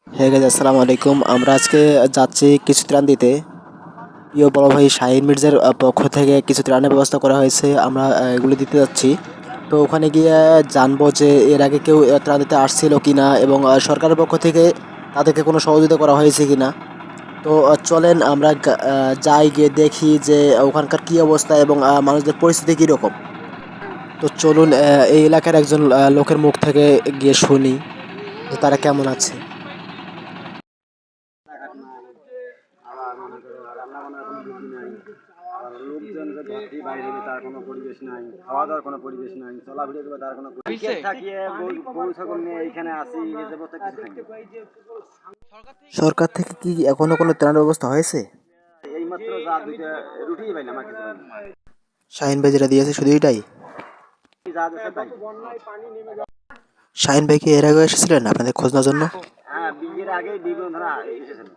হ্যাঁ গাইজ, আসসালামু আলাইকুম। আমরা আজকে যাচ্ছি কিছু ত্রাণ দিতে। প্রিয় বড় ভাই শাহিন মির্জার পক্ষ থেকে কিছু ত্রাণের ব্যবস্থা করা হয়েছে, আমরা এগুলি দিতে যাচ্ছি। তো ওখানে গিয়ে জানবো যে এর আগে কেউ ত্রাণ দিতে আসছিল কিনা এবং সরকারের পক্ষ থেকে তাদেরকে কোনো সহযোগিতা করা হয়েছে কিনা। তো চলেন আমরা যাই, গিয়ে দেখি যে ওখানকার কী অবস্থা এবং মানুষদের পরিস্থিতি কীরকম। তো চলুন এই এলাকার একজন লোকের মুখ থেকে গিয়ে শুনি যে তারা কেমন আছে। রাখার নাই, আবার মনে করো রান্না বান্নার কোনো বুদ্ধি নাই, আবার লোকজনকে ঘর থেকে বাইরে দিবে তার কোনো পরিবেশ নাই, খাওয়া দাওয়ার কোনো পরিবেশ নাই, চলাফেরা করবে তার কোনো পরিবেশ থাকিয়ে গরু ছাগল নিয়ে এইখানে আসি এই যাবত কিছু থাকি। সরকার থেকে কি এখনো কোনো ত্রাণ ব্যবস্থা হয়েছে? এইমাত্র যা দুইটা রুটিই পাইলাম আর কিছু পাইনি। শাহিন ভাই যেটা দিয়েছে শুধু এটাই? যা দিয়েছে তাই। শাহিন ভাই কি এর আগে এসেছিলেন আপনাদের খোঁজ নেওয়ার জন্য? হ্যাঁ, বিয়ের আগেই বিবন ধরা এসেছিল।